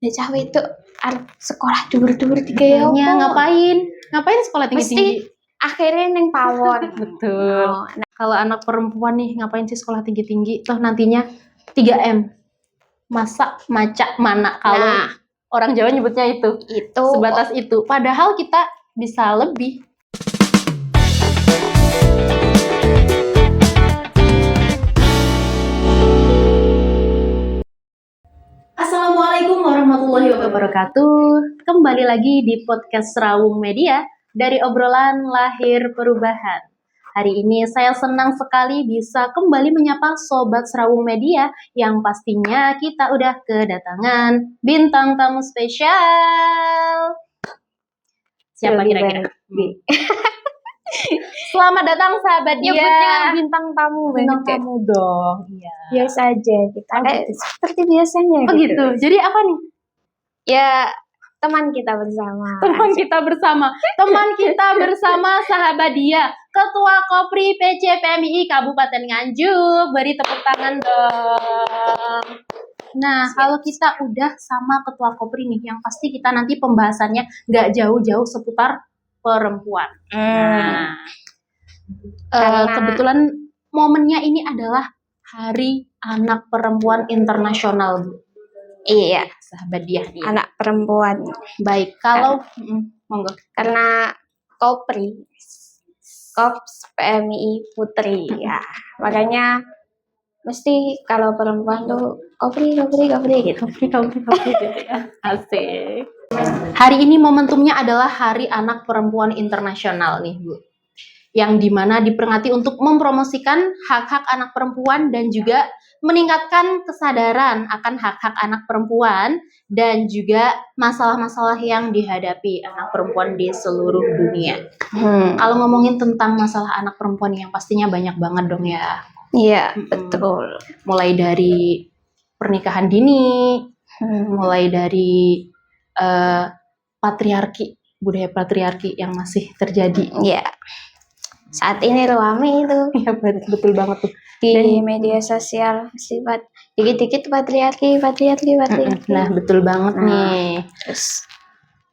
Ya cawe itu arep sekolah dhuwur-dhuwur digawe Makanya apa? ngapain sekolah tinggi-tinggi? Mesti akhirnya neng pawon. Betul. Oh, nah, Kalau anak perempuan nih ngapain sih sekolah tinggi-tinggi? Toh nantinya 3M. Masak, macak, mana. Kalau nah, orang Jawa nyebutnya itu. itu Sebatas itu. Padahal kita bisa lebih. Assalamualaikum warahmatullahi wabarakatuh. Kembali lagi di podcast Serawung Media dari obrolan lahir perubahan. Hari ini saya senang sekali bisa kembali menyapa Sobat Serawung Media yang pastinya kita udah kedatangan bintang tamu spesial. Siapa kira-kira? Selamat datang sahabat dia. nyebutnya bintang tamu Bintang banget. tamu dong. Iya. Biasa aja kita. Oh, gitu. Seperti biasanya Oh gitu. Jadi apa nih? Ya teman kita bersama. Teman kita bersama sahabat dia, Ketua Kopri PC PMI Kabupaten Nganjuk. Beri tepuk tangan dong. Nah, kalau kita udah sama Ketua Kopri nih, yang pasti kita nanti pembahasannya nggak jauh-jauh seputar perempuan. Nah, kebetulan momennya ini adalah Hari Anak Perempuan Internasional, Bu. Iya, Sahabat dia nih. anak perempuan. Baik, kalau monggo. Karena Kopri, Kops PMI Putri ya. Makanya mesti kalau perempuan tuh Kopri gitu. Kopri gitu ya. Asik. Hari ini momentumnya adalah Hari Anak Perempuan Internasional nih, Bu. Yang dimana diperingati untuk mempromosikan hak-hak anak perempuan dan juga meningkatkan kesadaran akan hak-hak anak perempuan dan juga masalah-masalah yang dihadapi anak perempuan di seluruh dunia. Kalau ngomongin tentang masalah anak perempuan yang pastinya banyak banget dong ya. Iya, betul. Mulai dari pernikahan dini, mulai dari patriarki, budaya patriarki yang masih terjadi. Iya. Saat ini rame itu. Iya, betul banget tuh. Di media sosial sifat dikit-dikit patriarki. Nah, betul banget nih. Terus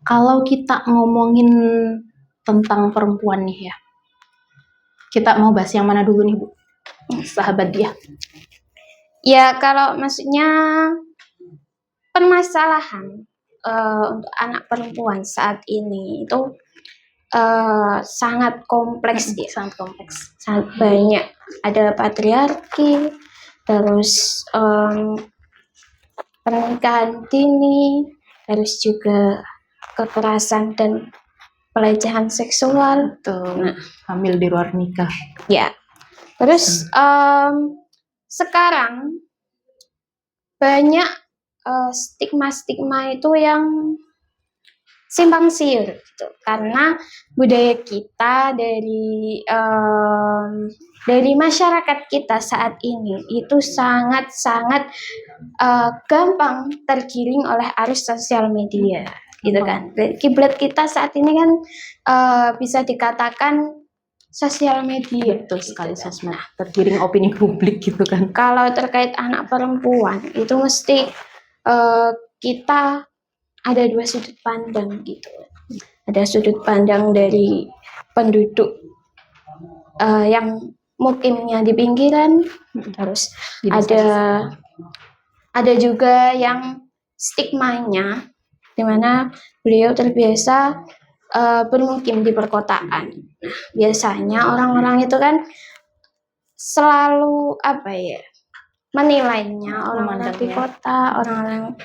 kalau kita ngomongin tentang perempuan nih ya, kita mau bahas yang mana dulu nih, Bu? Sahabat dia. ya kalau maksudnya permasalahan untuk anak perempuan saat ini itu sangat kompleks ya. Sangat kompleks. Sangat banyak. Ada patriarki, terus pernikahan dini, terus juga kekerasan dan pelecehan seksual. Tuh, hamil di luar nikah. Ya. Terus sekarang banyak stigma-stigma itu yang simpang siur gitu. Karena budaya kita dari masyarakat kita saat ini itu sangat-sangat gampang tergiring oleh arus sosial media gitu kan. Kiblat kita saat ini kan bisa dikatakan sosial media. Betul sekali, sosmed. Tergiring opini publik gitu kan. Kalau terkait anak perempuan itu mesti kita ada dua sudut pandang gitu. Ada sudut pandang dari penduduk yang mukimnya di pinggiran, terus ada juga yang stigmanya, di mana beliau terbiasa bermukim di perkotaan. Nah, biasanya orang-orang itu kan selalu menilainya orang-orang di kota, orang-orang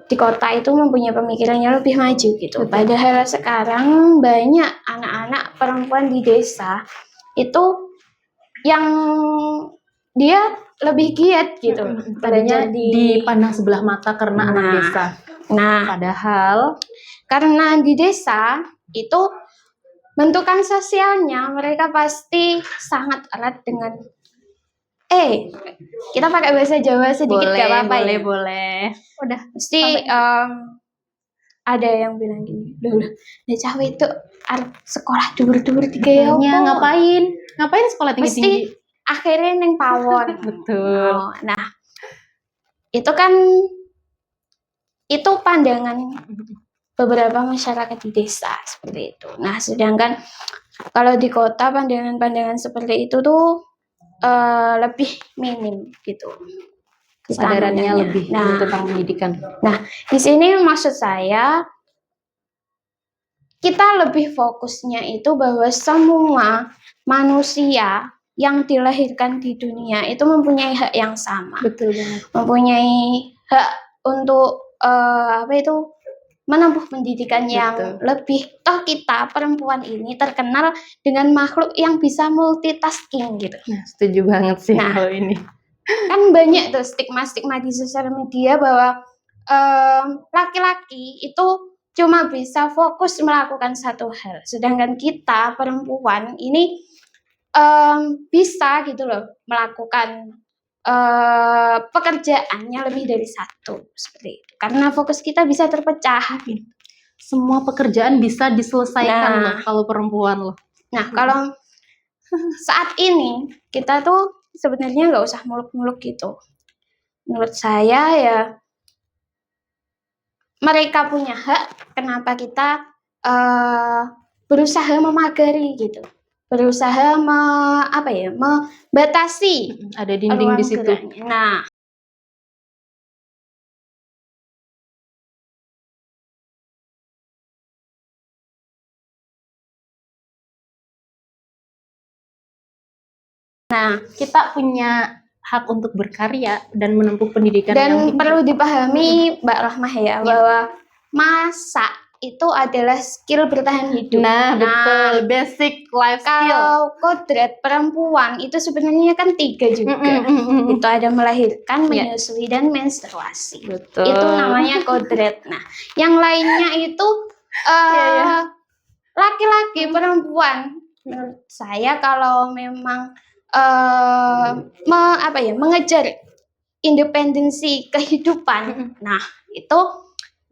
di kota itu mempunyai pemikiran yang lebih maju gitu. Padahal sekarang banyak anak-anak perempuan di desa itu yang dia lebih giat gitu. Tadinya dipandang sebelah mata karena anak desa. Nah, padahal karena di desa itu bentukan sosialnya mereka pasti sangat erat dengan kita pakai bahasa Jawa sedikit gak apa-apa ya? Boleh. Udah. Mesti ada yang bilang gini, loh, cawe itu sekolah dhuwur-dhuwur digawe apa? Ngapain sekolah tinggi-tinggi? Mesti akhirnya neng pawon. Betul. Nah, itu kan itu pandangan beberapa masyarakat di desa seperti itu. Nah, sedangkan kalau di kota pandangan-pandangan seperti itu tuh lebih minim gitu. Kesadarannya Ketangannya. lebih tentang pendidikan. Nah, di sini maksud saya kita lebih fokusnya itu bahwa semua manusia yang dilahirkan di dunia itu mempunyai hak yang sama. Betul banget. Mempunyai hak untuk menempuh pendidikan yang lebih. Toh kita perempuan ini terkenal dengan makhluk yang bisa multitasking gitu. Nah, setuju banget sih kalau ini. Kan banyak tuh stigma-stigma di sosial media bahwa laki-laki itu cuma bisa fokus melakukan satu hal, sedangkan kita perempuan ini bisa gitu loh melakukan pekerjaannya lebih dari satu seperti itu, karena fokus kita bisa terpecah. Semua pekerjaan bisa diselesaikan loh kalau perempuan loh. Nah, kalau saat ini kita tuh sebenarnya nggak usah muluk-muluk gitu. Menurut saya ya mereka punya hak, kenapa kita berusaha memagari gitu, berusaha membatasi ada dinding di situ. Geraknya. Nah, kita punya hak untuk berkarya dan menempuh pendidikan dan yang perlu dipahami Mbak Rahmah ya, bahwa masak itu adalah skill bertahan hidup. Nah, betul, basic life skill. Kalau kodrat perempuan itu sebenarnya kan 3 juga. Itu ada melahirkan, menyusui, dan menstruasi. Betul. Itu namanya kodrat. Nah, yang lainnya itu laki-laki, perempuan. Menurut saya kalau memang mengejar independensi kehidupan, nah itu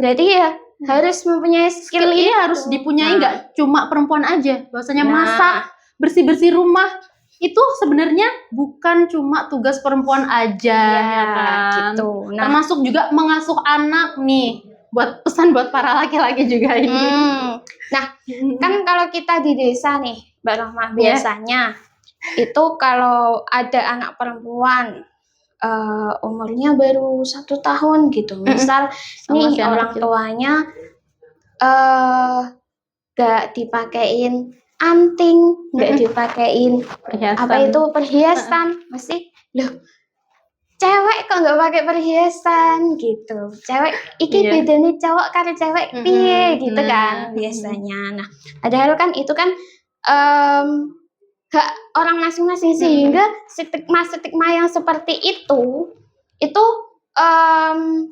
berarti ya harus mempunyai skill ini harus dipunyai, nggak cuma perempuan aja. Bahwasanya masak, bersih-bersih rumah itu sebenarnya bukan cuma tugas perempuan aja, ya kan? Gitu. Termasuk juga mengasuh anak nih. Buat pesan buat para laki-laki juga ini. Nah, kan kalau kita di desa nih, Mbak Rahmah, biasanya itu kalau ada anak perempuan umurnya baru 1 tahun gitu, misal nih orang tuanya gak dipakein anting, gak dipakein perhiasan, mesti loh cewek kok nggak pakai perhiasan gitu, cewek iki bedanya cowok karo cewek piye gitu kan biasanya. Nah, padahal kan itu kan hak orang masing-masing, sehingga stigma yang seperti itu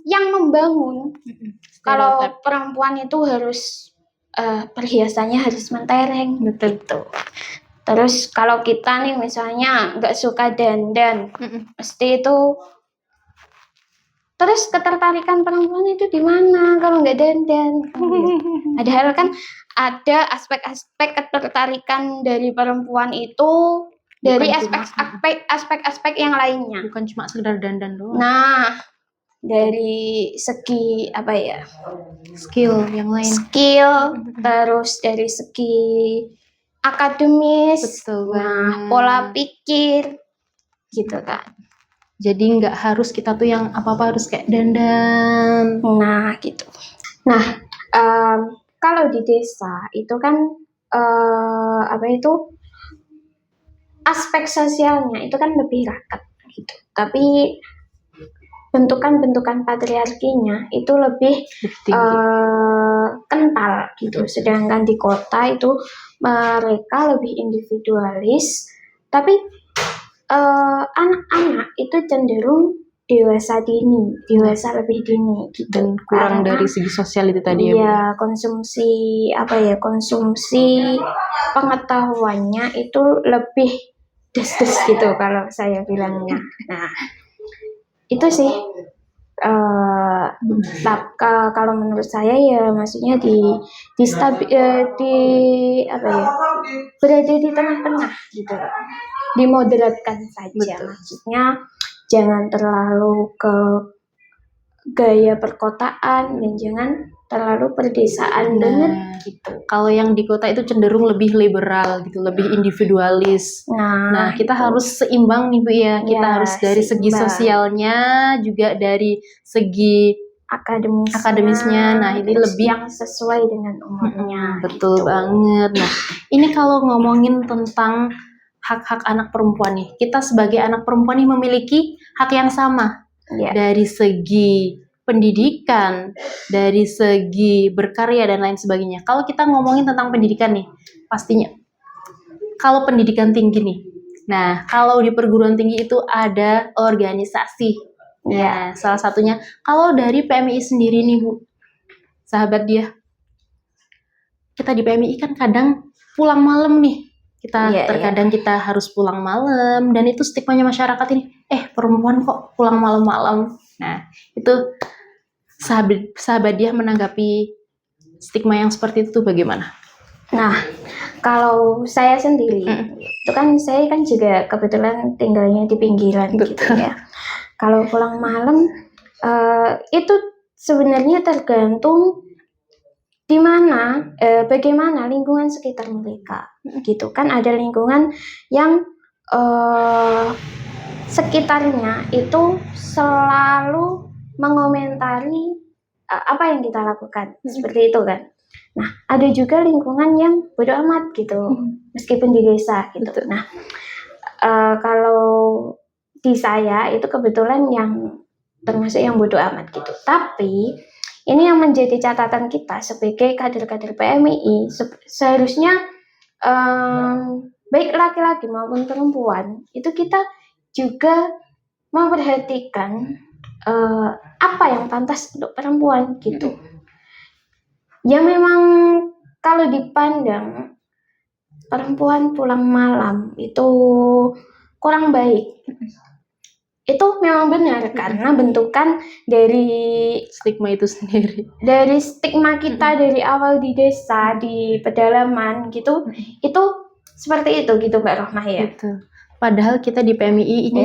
yang membangun kalau perempuan itu harus perhiasannya harus mentereng gitu. Terus kalau kita nih misalnya nggak suka dandan, mesti itu. Terus ketertarikan perempuan itu di mana kalau nggak dandan? Padahal kan ada aspek-aspek ketertarikan dari perempuan itu dari aspek-aspek yang lainnya. Bukan cuma sekedar dandan doang. Nah, dari segi skill yang lain. Terus dari segi akademis, pola pikir, gitu kan. Jadi nggak harus kita tuh yang apa-apa harus kayak dandan. Nah, gitu. Nah, kalau di desa itu kan aspek sosialnya itu kan lebih raket gitu. Tapi bentukan-bentukan patriarkinya itu lebih kental gitu. Sedangkan di kota itu mereka lebih individualis, tapi anak-anak itu cenderung dewasa lebih dini gitu. Dan kurang dari segi sosial itu tadi ya. Konsumsi pengetahuannya itu lebih des gitu kalau saya bilangnya. Nah, itu sih kalau menurut saya ya maksudnya berada di tengah-tengah gitu, dimoderatkan saja. Maksudnya jangan terlalu ke gaya perkotaan dan jangan terlalu perdesaan banget gitu. Kalau yang di kota itu cenderung lebih liberal gitu, lebih individualis. Nah, kita itu. harus seimbang nih Bu ya. Kita Ya, harus dari segi seimbang. sosialnya juga dari segi akademisnya. Nah, ini terus lebih yang sesuai dengan umurnya. betul gitu. banget. Nah, ini kalau ngomongin tentang hak-hak anak perempuan nih, kita sebagai anak perempuan nih memiliki hak yang sama Ya. dari segi pendidikan, dari segi berkarya dan lain sebagainya. Kalau kita ngomongin tentang pendidikan nih, pastinya kalau pendidikan tinggi nih. Nah, kalau di perguruan tinggi itu ada organisasi. Ya, salah satunya kalau dari PMI sendiri nih Bu, sahabat dia. Kita di PMI kan kadang pulang malam nih. Terkadang kita harus pulang malam dan itu stigmanya masyarakat ini. Perempuan kok pulang malam-malam. Nah, itu sahabat dia menanggapi stigma yang seperti itu bagaimana? Nah, kalau saya sendiri, itu kan saya kan juga kebetulan tinggalnya di pinggiran gitu ya. Kalau pulang malam itu sebenarnya tergantung di mana, bagaimana lingkungan sekitar mereka, gitu kan. Ada lingkungan yang sekitarnya itu selalu mengomentari apa yang kita lakukan, seperti itu kan. Nah, ada juga lingkungan yang bodo amat gitu, meskipun di desa gitu. Nah, kalau di saya itu kebetulan yang termasuk yang bodo amat gitu. Tapi ini yang menjadi catatan kita sebagai kader-kader PMII, seharusnya baik laki-laki maupun perempuan itu kita juga memperhatikan apa yang pantas untuk perempuan gitu. Ya memang kalau dipandang perempuan pulang malam itu kurang baik. Itu memang benar karena bentukan dari stigma itu sendiri. Dari stigma kita dari awal di desa, di pedalaman gitu, itu seperti itu gitu Mbak Rohmah ya. Gitu. Padahal kita di PMII ini,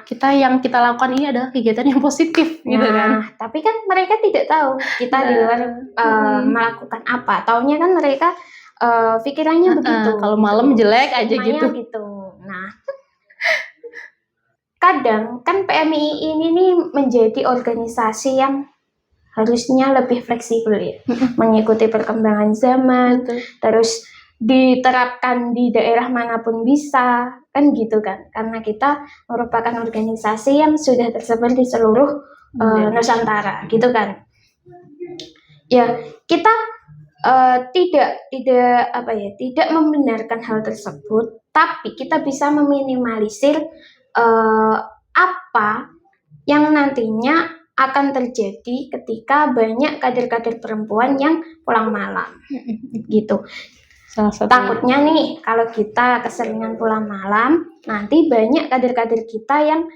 kita lakukan ini adalah kegiatan yang positif gitu kan. Tapi kan mereka tidak tahu kita di luar melakukan apa. Taunya kan mereka pikirannya begitu. Kalau malam jelek aja gitu. Nah, kadang kan PMII ini nih menjadi organisasi yang harusnya lebih fleksibel ya, mengikuti perkembangan zaman, terus diterapkan di daerah manapun bisa, kan gitu kan, karena kita merupakan organisasi yang sudah tersebar di seluruh Nusantara, gitu kan. Ya, kita tidak membenarkan hal tersebut, tapi kita bisa meminimalisir apa yang nantinya akan terjadi ketika banyak kader-kader perempuan yang pulang malam, gitu. Takutnya nih kalau kita keseringan pulang malam, nanti banyak kader-kader kita yang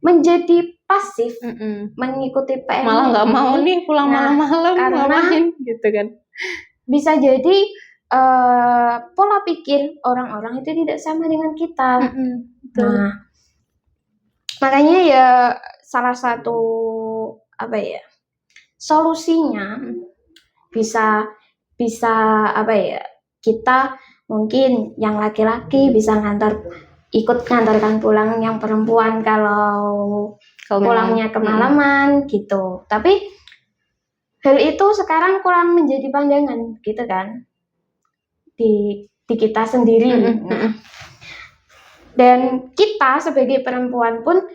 menjadi pasif, mengikuti PMI. Malah nggak mau nih pulang malam-malam, ngapain gitu kan. Bisa jadi pola pikir orang-orang itu tidak sama dengan kita. Nah, makanya ya salah satu solusinya bisa kita mungkin yang laki-laki bisa ikut ngantarkan pulang yang perempuan kalau pulangnya kemalaman gitu. Tapi hal itu sekarang kurang menjadi pandangan gitu kan di kita sendiri. Dan kita sebagai perempuan pun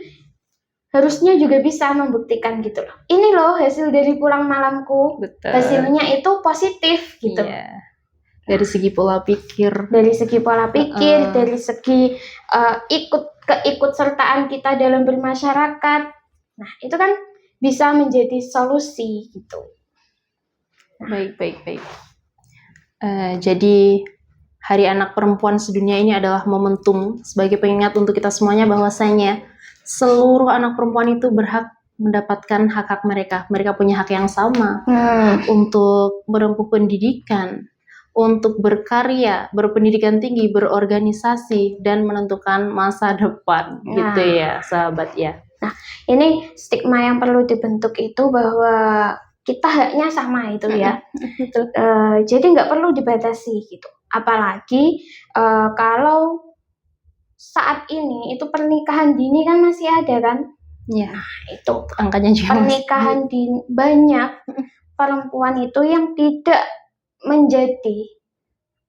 harusnya juga bisa membuktikan gitu loh. Ini loh hasil dari pulang malamku. Betul. Hasilnya itu positif gitu. Dari segi pola pikir. Dari segi keikutsertaan kita dalam bermasyarakat. Nah, itu kan bisa menjadi solusi gitu. Baik. Jadi Hari Anak Perempuan Sedunia ini adalah momentum sebagai pengingat untuk kita semuanya bahwasanya seluruh anak perempuan itu berhak mendapatkan hak-hak mereka. Mereka punya hak yang sama untuk menempuh pendidikan, untuk berkarya, berpendidikan tinggi, berorganisasi, dan menentukan masa depan. Gitu ya, sahabat ya. Nah, ini stigma yang perlu dibentuk itu bahwa kita haknya sama itu ya. Betul. Jadi nggak perlu dibatasi gitu. Apalagi kalau saat ini itu pernikahan dini kan masih ada kan. Ya, Itu angkanya juga pernikahan dini banyak perempuan itu yang tidak menjadi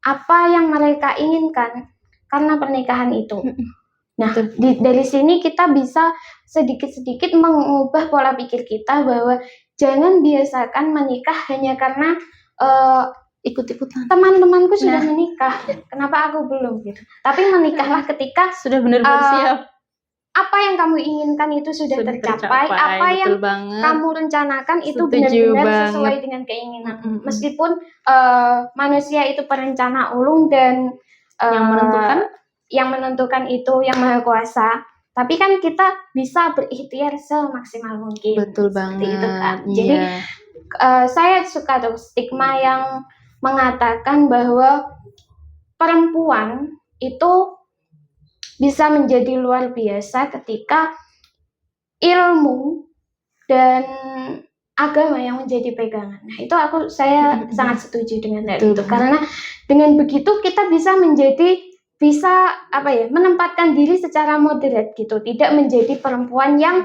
apa yang mereka inginkan karena pernikahan itu. Nah, dari sini kita bisa sedikit-sedikit mengubah pola pikir kita bahwa jangan biasakan menikah hanya karena ikut-ikutan. teman-temanku sudah menikah, kenapa aku belum gitu. Tapi menikahlah ketika Sudah benar-benar siap. apa yang kamu inginkan itu sudah tercapai, apa yang banget. kamu rencanakan itu Setuju benar-benar sesuai banget. dengan keinginan. Meskipun manusia itu perencana ulung dan yang menentukan itu yang Maha Kuasa, tapi kan kita bisa berikhtiar semaksimal mungkin. Betul Seperti banget. itu kan. Jadi saya suka tuh stigma yang mengatakan bahwa perempuan itu bisa menjadi luar biasa ketika ilmu dan agama yang menjadi pegangan. Nah, itu saya sangat setuju dengan hal itu. Karena dengan begitu kita bisa menempatkan diri secara moderat gitu, tidak menjadi perempuan yang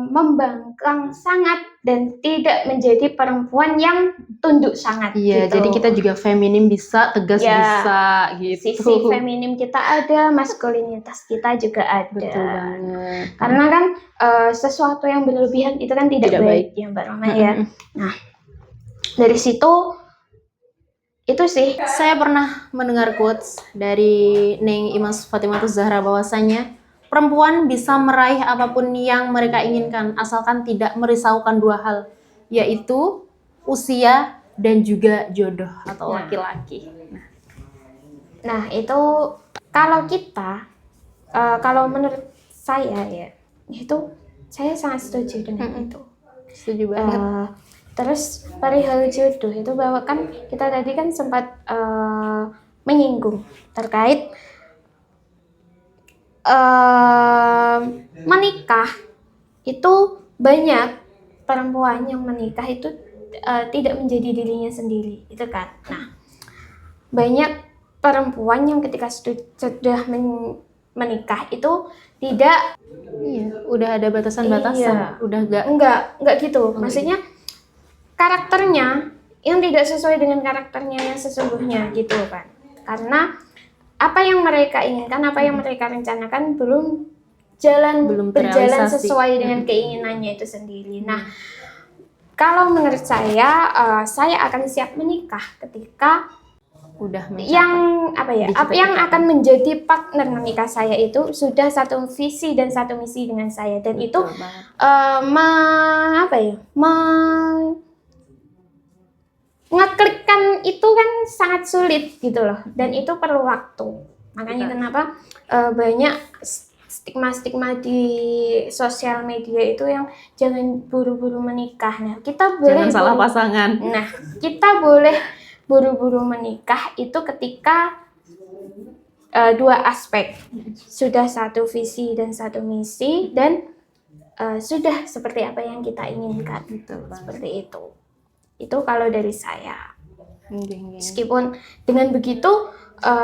membangkang sangat dan tidak menjadi perempuan yang tunduk sangat. Iya, gitu. jadi kita juga feminim bisa, tegas bisa gitu. Sisi feminim kita ada, maskulinitas kita juga ada. Betul banget. Karena kan sesuatu yang berlebihan itu kan tidak baik ya Mbak Roma ya. Nah, dari situ itu sih. Saya pernah mendengar quotes dari Neng Imas Fatimahtus Zahra bahwasanya perempuan bisa meraih apapun yang mereka inginkan asalkan tidak merisaukan dua hal, yaitu usia dan juga jodoh atau laki-laki. Nah, itu kalau kita kalau menurut saya ya, itu saya sangat setuju dengan itu. Setuju banget. Terus perihal jodoh itu bahwa kan kita tadi kan sempat menyinggung terkait menikah itu banyak perempuan yang menikah itu tidak menjadi dirinya sendiri itu kan. Nah, banyak perempuan yang ketika sudah menikah itu tidak udah ada batasan-batasan, udah enggak gitu. Maksudnya karakternya yang tidak sesuai dengan karakternya yang sesungguhnya gitu kan. Karena apa yang mereka inginkan, apa yang mereka rencanakan belum berjalan sesuai dengan keinginannya itu sendiri. Nah, kalau menurut saya akan siap menikah ketika udah yang akan menjadi partner menikah saya itu sudah satu visi dan satu misi dengan saya, dan itu ngeklikkan itu kan sangat sulit gitu loh, dan itu perlu waktu. Makanya kenapa banyak stigma-stigma di sosial media itu yang jangan buru-buru menikah. Nah, kita boleh jangan salah pasangan. Nah, kita boleh buru-buru menikah itu ketika dua aspek, sudah satu visi dan satu misi, dan sudah seperti apa yang kita inginkan. Seperti itu. Itu kalau dari saya. Meskipun dengan begitu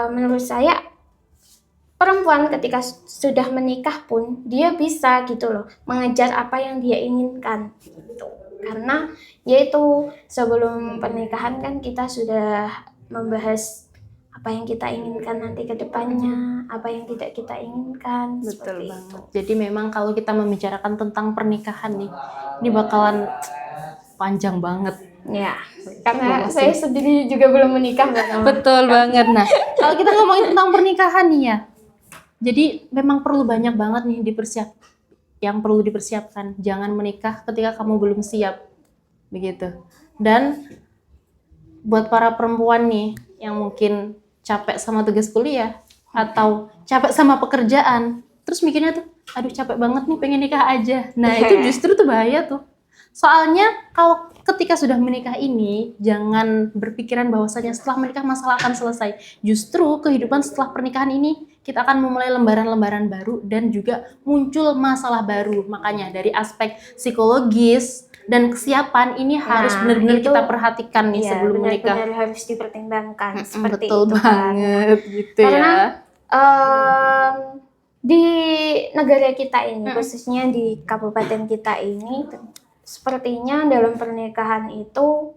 menurut saya perempuan ketika sudah menikah pun dia bisa gitu loh mengejar apa yang dia inginkan gitu. Karena yaitu sebelum pernikahan kan kita sudah membahas apa yang kita inginkan nanti ke depannya, apa yang tidak kita inginkan. Betul banget. Jadi memang kalau kita membicarakan tentang pernikahan nih, ini bakalan panjang banget. Ya, karena saya sendiri juga belum menikah. Betul banget. Nah, kalau kita ngomongin tentang pernikahan nih ya, jadi memang perlu banyak banget nih yang perlu dipersiapkan. Jangan menikah ketika kamu belum siap, begitu. Dan buat para perempuan nih yang mungkin capek sama tugas kuliah atau capek sama pekerjaan, terus mikirnya tuh, aduh capek banget nih pengen nikah aja. Nah itu justru tuh bahaya tuh. Soalnya kalau ketika sudah menikah ini, jangan berpikiran bahwasanya setelah menikah masalah akan selesai. Justru kehidupan setelah pernikahan ini kita akan memulai lembaran-lembaran baru dan juga muncul masalah baru. Makanya dari aspek psikologis dan kesiapan ini harus Nah, benar-benar itu kita perhatikan nih ya sebelum menikah. benar-benar harus dipertimbangkan seperti Betul itu kan. banget gitu Karena ya. Di negara kita ini, khususnya di kabupaten kita ini, sepertinya dalam pernikahan itu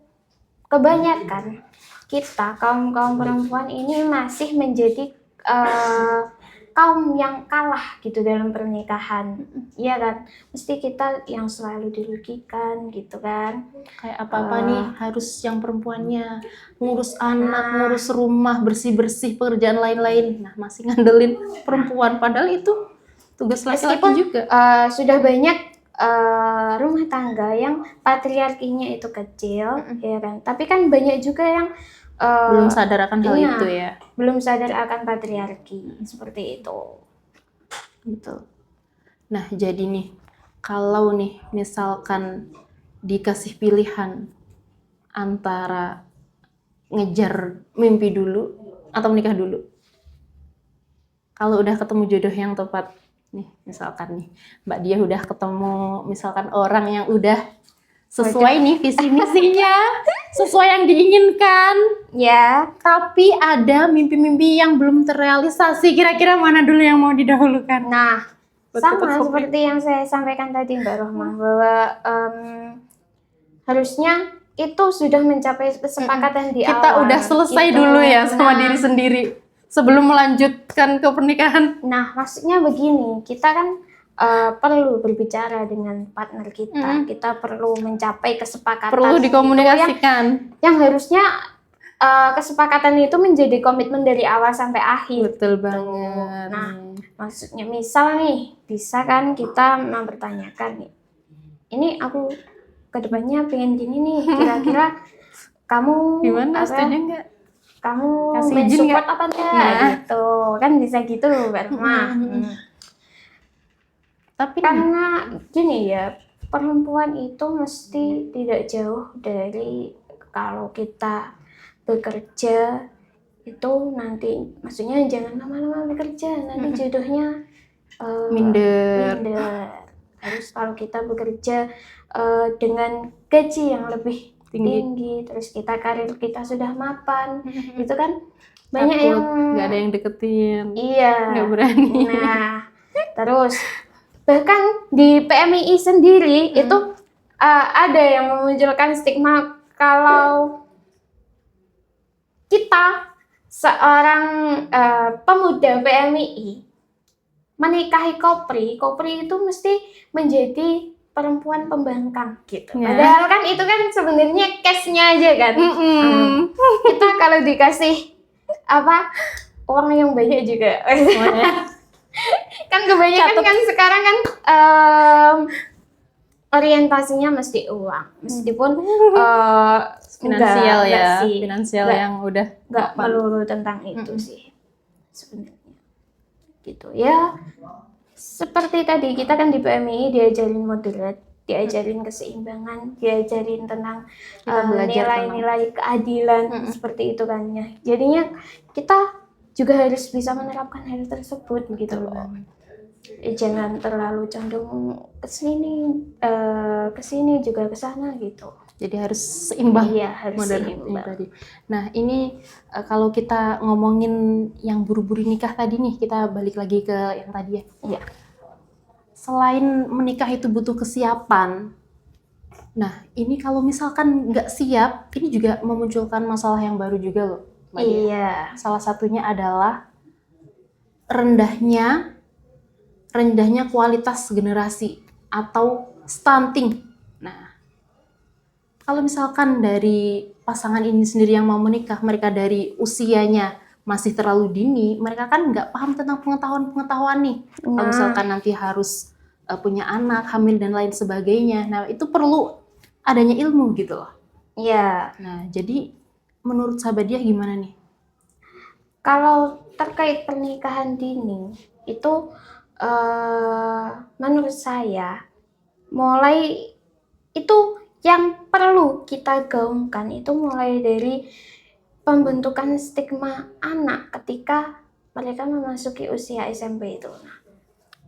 kebanyakan kita kaum perempuan ini masih menjadi kaum yang kalah gitu dalam pernikahan. Iya kan, mesti kita yang selalu dirugikan gitu kan. Kayak apa-apa nih harus yang perempuannya ngurus anak, ngurus rumah, bersih-bersih, pekerjaan lain-lain. Nah, masih ngandelin perempuan padahal itu tugas laki-laki Meskipun juga. sudah banyak rumah tangga yang patriarkinya itu kecil, ya kan. Tapi kan banyak juga yang Belum sadar akan hal iya, itu ya. belum sadar akan patriarki seperti itu. Betul. Nah, jadi nih kalau nih misalkan dikasih pilihan antara ngejar mimpi dulu atau menikah dulu. Kalau udah ketemu jodoh yang tepat, nih misalkan nih Mbak Dia udah ketemu misalkan orang yang udah sesuai nih visi misinya, sesuai yang diinginkan, Ya, tapi ada mimpi-mimpi yang belum terrealisasi. Kira-kira mana dulu yang mau didahulukan? nah Buat sama kita seperti yang saya sampaikan tadi Mbak Rohmah, bahwa harusnya itu sudah mencapai kesepakatan di Kita awal. udah selesai gitu. dulu ya sama Nah, diri sendiri sebelum melanjutkan ke pernikahan. Nah, maksudnya begini, kita kan perlu berbicara dengan partner kita. Kita perlu mencapai kesepakatan. Perlu gitu, dikomunikasikan. yang harusnya kesepakatan itu menjadi komitmen dari awal sampai akhir. Betul banget. Nah, maksudnya misal nih, bisa kan kita mempertanyakan nih, ini aku kedepannya pengen gini nih, kira-kira kamu Gimana, apa? setuju nggak? Kamu Kasih izin mensupport nggak? apa enggak? Nah. Gitu kan, bisa gitu Mbak Rahma. Tapi Karena gini ya, perempuan itu mesti tidak jauh dari, kalau kita bekerja itu nanti, maksudnya jangan lama-lama bekerja, nanti jodohnya minder. Harus kalau kita bekerja dengan gaji yang lebih tinggi, terus karir kita sudah mapan, itu kan banyak Takut, yang nggak ada yang deketin, iya, nggak berani. Nah, terus bahkan di PMII sendiri itu ada yang memunculkan stigma kalau kita seorang pemuda PMII menikahi kopri itu mesti menjadi perempuan pembangkang gitu. Ya. Padahal kan itu kan sebenarnya case-nya aja kan. Kita kalau dikasih uang yang banyak juga. Kan kebanyakan kan sekarang kan orientasinya mesti uang, meskipun finansial enggak ya, sih. finansial Enggak. yang udah Nggak melulu tentang itu sih sebenarnya, gitu ya. Seperti tadi kita kan di PMI diajarin moderat, diajarin keseimbangan, diajarin tentang Kita belajar nilai-nilai keadilan seperti itu kan ya. Jadinya kita juga harus bisa menerapkan hal tersebut gitu loh. Jangan terlalu condong ke sini juga ke sana gitu. Jadi harus seimbang. Iya, harus seimbang. Tadi. Nah, ini kalau kita ngomongin yang buru-buru nikah tadi nih, kita balik lagi ke yang tadi ya. Iya. Selain menikah itu butuh kesiapan. Nah, ini kalau misalkan nggak siap, ini juga memunculkan masalah yang baru juga loh, Mbak Dia. Iya. Salah satunya adalah rendahnya kualitas generasi atau stunting. Nah, kalau misalkan dari pasangan ini sendiri yang mau menikah, mereka dari usianya masih terlalu dini, mereka kan nggak paham tentang pengetahuan nih. Kalau misalkan nanti harus punya anak, hamil dan lain sebagainya, nah itu perlu adanya ilmu gitu loh. Iya. Nah, jadi menurut sahabat Dia gimana nih? Kalau terkait pernikahan dini itu menurut saya mulai itu yang perlu kita gaungkan itu mulai dari pembentukan stigma anak ketika mereka memasuki usia SMP itu. Nah,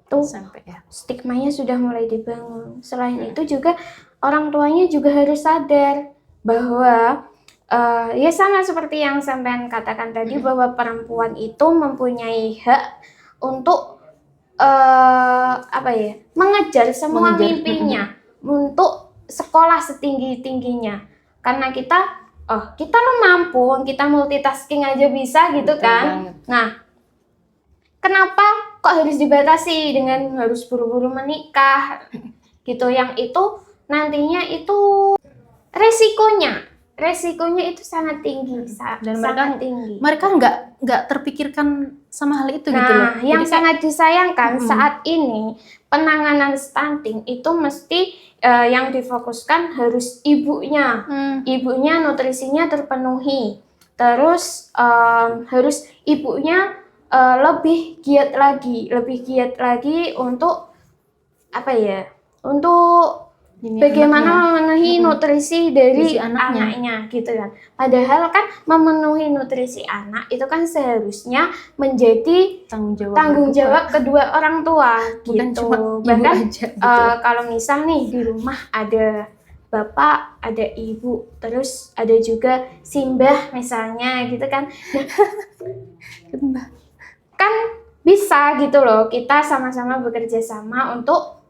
itu Sampai ya. stigmanya sudah mulai dibangun. Selain itu juga orang tuanya juga harus sadar bahwa ya sama seperti yang sampean katakan tadi, bahwa perempuan itu mempunyai hak untuk mengejar semua mimpinya, untuk sekolah setinggi-tingginya. Karena kita lo mampu, kita multitasking aja bisa gitu kan. Nah, kenapa kok harus dibatasi dengan harus buru-buru menikah gitu, yang itu nantinya itu resikonya itu sangat tinggi, Dan sangat tinggi. Mereka nggak terpikirkan sama hal itu gitu loh. Nah, yang sangat disayangkan saat ini penanganan stunting itu mesti yang difokuskan harus ibunya. Ibunya nutrisinya terpenuhi. Terus harus ibunya lebih giat lagi untuk untuk bagaimana memenuhi nutrisi dari anaknya gitu kan. Padahal kan memenuhi nutrisi anak itu kan seharusnya menjadi tanggung jawab kedua orang tua gitu. Bahkan kalau misal nih di rumah ada bapak, ada ibu, terus ada juga simbah misalnya gitu kan. Nah, kan bisa gitu loh, kita sama-sama bekerja sama untuk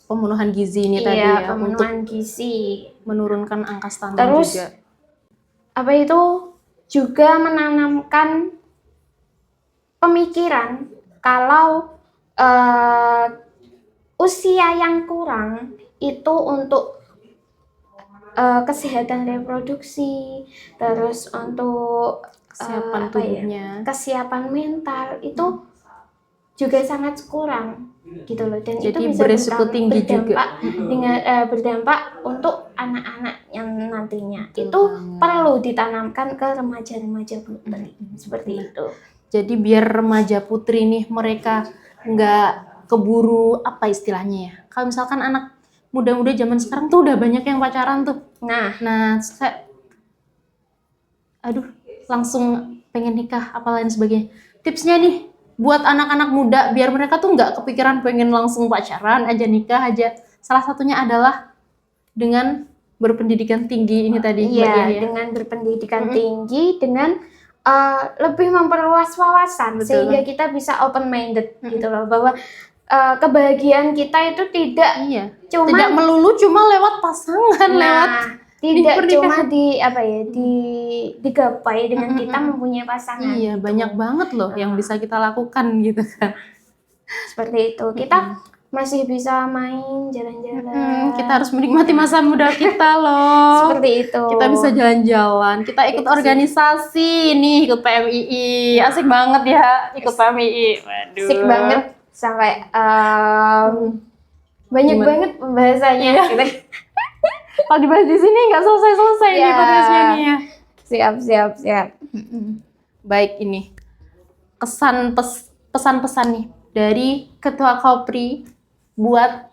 pemenuhan gizi ini tadi ya, pemenuhan gizi, menurunkan angka stunting. Terus, juga juga menanamkan pemikiran kalau usia yang kurang itu untuk kesehatan reproduksi, terus untuk kesiapan tubuhnya, kesiapan mental itu juga sangat kurang gitu loh, dan jadi itu bisa beresiko tinggi juga dengan berdampak untuk anak-anak yang nantinya. Itu perlu ditanamkan ke remaja-remaja putri seperti itu. Jadi biar remaja putri nih mereka nggak keburu istilahnya ya. Kalau misalkan anak muda-muda zaman sekarang tuh udah banyak yang pacaran tuh. Nah saya langsung pengen nikah apa lain sebagainya. Tipsnya nih buat anak-anak muda biar mereka tuh nggak kepikiran pengen langsung pacaran aja, nikah aja. Salah satunya adalah dengan berpendidikan tinggi ini tadi. Iya, dengan berpendidikan tinggi, dengan lebih memperluas wawasan. Betul. Sehingga kita bisa open minded gitu loh, bahwa kebahagiaan kita itu tidak melulu cuma lewat pasangan, tidak cuma digapai dengan kita mempunyai pasangan. Iya, gitu. Banyak banget loh yang bisa kita lakukan gitu kan. Seperti itu. Kita masih bisa main, jalan-jalan. Kita harus menikmati masa muda kita loh. Seperti itu. Kita bisa jalan-jalan, kita ikut organisasi nih, ikut PMII. Asik banget ya ikut PMII. Waduh. Asik banget sampai banyak banget pembahasannya gitu. Kalau dibahas di sini nggak selesai nih podcastnya nih ya. Siap. Baik, ini pesan-pesan nih dari Ketua Kopri buat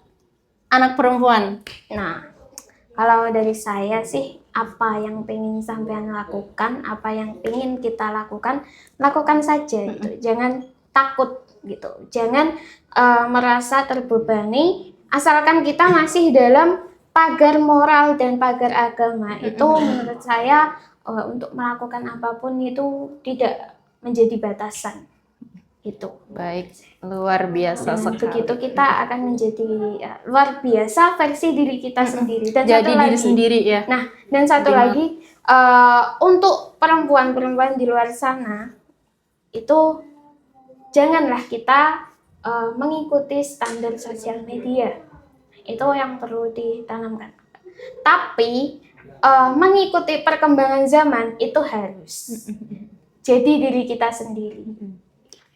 anak perempuan. Nah, kalau dari saya sih, apa yang pengen sampean lakukan, apa yang pengen kita lakukan saja gitu. Jangan takut gitu. Jangan merasa terbebani, asalkan kita masih dalam pagar moral dan pagar agama. Itu menurut saya untuk melakukan apapun itu tidak menjadi batasan. Gitu. Baik, luar biasa sekali. Begitu kita akan menjadi luar biasa versi diri kita sendiri. Dan jadi diri sendiri ya. Nah, dan satu lagi untuk perempuan-perempuan di luar sana itu janganlah kita mengikuti standar sosial media. Itu yang perlu ditanamkan. Tapi mengikuti perkembangan zaman itu harus. Jadi diri kita sendiri.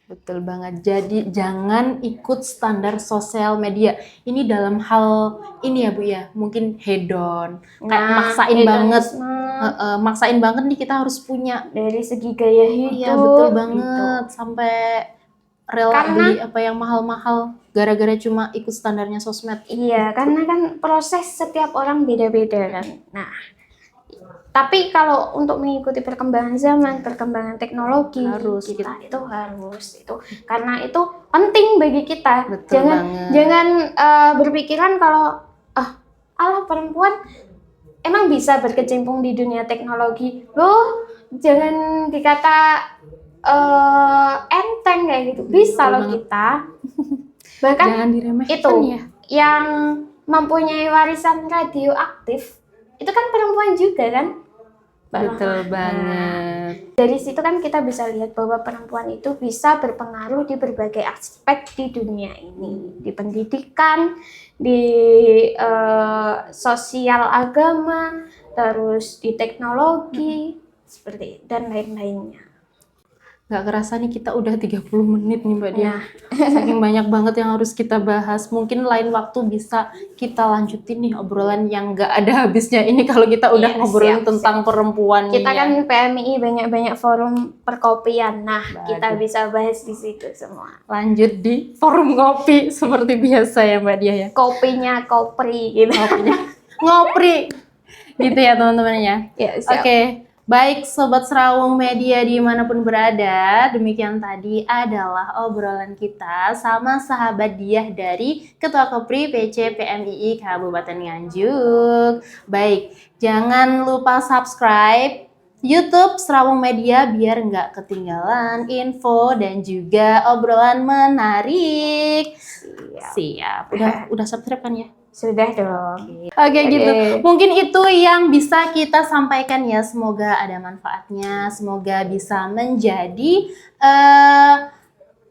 Betul banget. Jadi jangan ikut standar sosial media. Ini dalam hal ini ya Bu ya, mungkin hedon. Kayak maksain banget nih kita harus punya. Dari segi gaya hidup. Iya betul banget. Gitu. Sampai rela Karena- beli apa yang mahal-mahal gara-gara cuma ikut standarnya sosmed. Iya, karena kan proses setiap orang beda-beda kan. Nah, tapi kalau untuk mengikuti perkembangan zaman, perkembangan teknologi, Harus, kita itu harus itu karena itu penting bagi kita. Betul banget. Jangan berpikiran kalau alah perempuan emang bisa berkecimpung di dunia teknologi. Loh, jangan dikata enteng kayak gitu. Bisa Betul loh banget. kita. Bahkan Jangan diremehkan itu ya. yang mempunyai warisan radioaktif itu kan perempuan juga kan. Betul banget. Dari situ kan kita bisa lihat bahwa perempuan itu bisa berpengaruh di berbagai aspek di dunia ini, di pendidikan, di sosial agama, terus di teknologi, seperti dan lain-lainnya. Gak kerasa nih kita udah 30 menit nih Mbak Dia. Nah. Saking banyak banget yang harus kita bahas. Mungkin lain waktu bisa kita lanjutin nih obrolan yang gak ada habisnya ini kalau kita udah Iya, ngobrolin siap, tentang perempuan nih Kita ya. kan PMI banyak-banyak forum perkopian. Nah, kita Waduh. bisa bahas di situ semua. Lanjut di forum ngopi seperti biasa ya Mbak Dia ya. Kopinya kopri gitu. Ngopri gitu ya teman-teman ya. Ya, siap. Oke, baik Sobat Serawung Media dimanapun berada, demikian tadi adalah obrolan kita sama sahabat Diah dari Ketua Kopri PC PMII Kabupaten Nganjuk. Baik, jangan lupa subscribe YouTube Serawung Media biar nggak ketinggalan info dan juga obrolan menarik. Siap. Udah subscribe kan ya? Sudah dong. Oke gitu. Oke. Mungkin itu yang bisa kita sampaikan ya. Semoga ada manfaatnya. Semoga bisa menjadi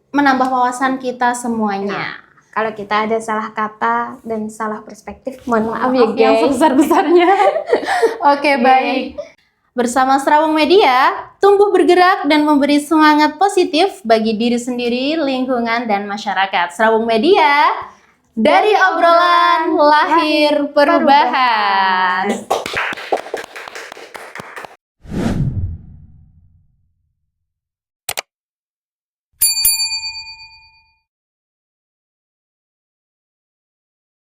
menambah wawasan kita semuanya. Kalau kita ada salah kata dan salah perspektif, mohon maaf ya Maaf yang guys. sebesar-besarnya. Oke, baik. Bersama Serawung Media, tumbuh bergerak dan memberi semangat positif bagi diri sendiri, lingkungan, dan masyarakat. Serawung Media, dari obrolan lahir perubahan.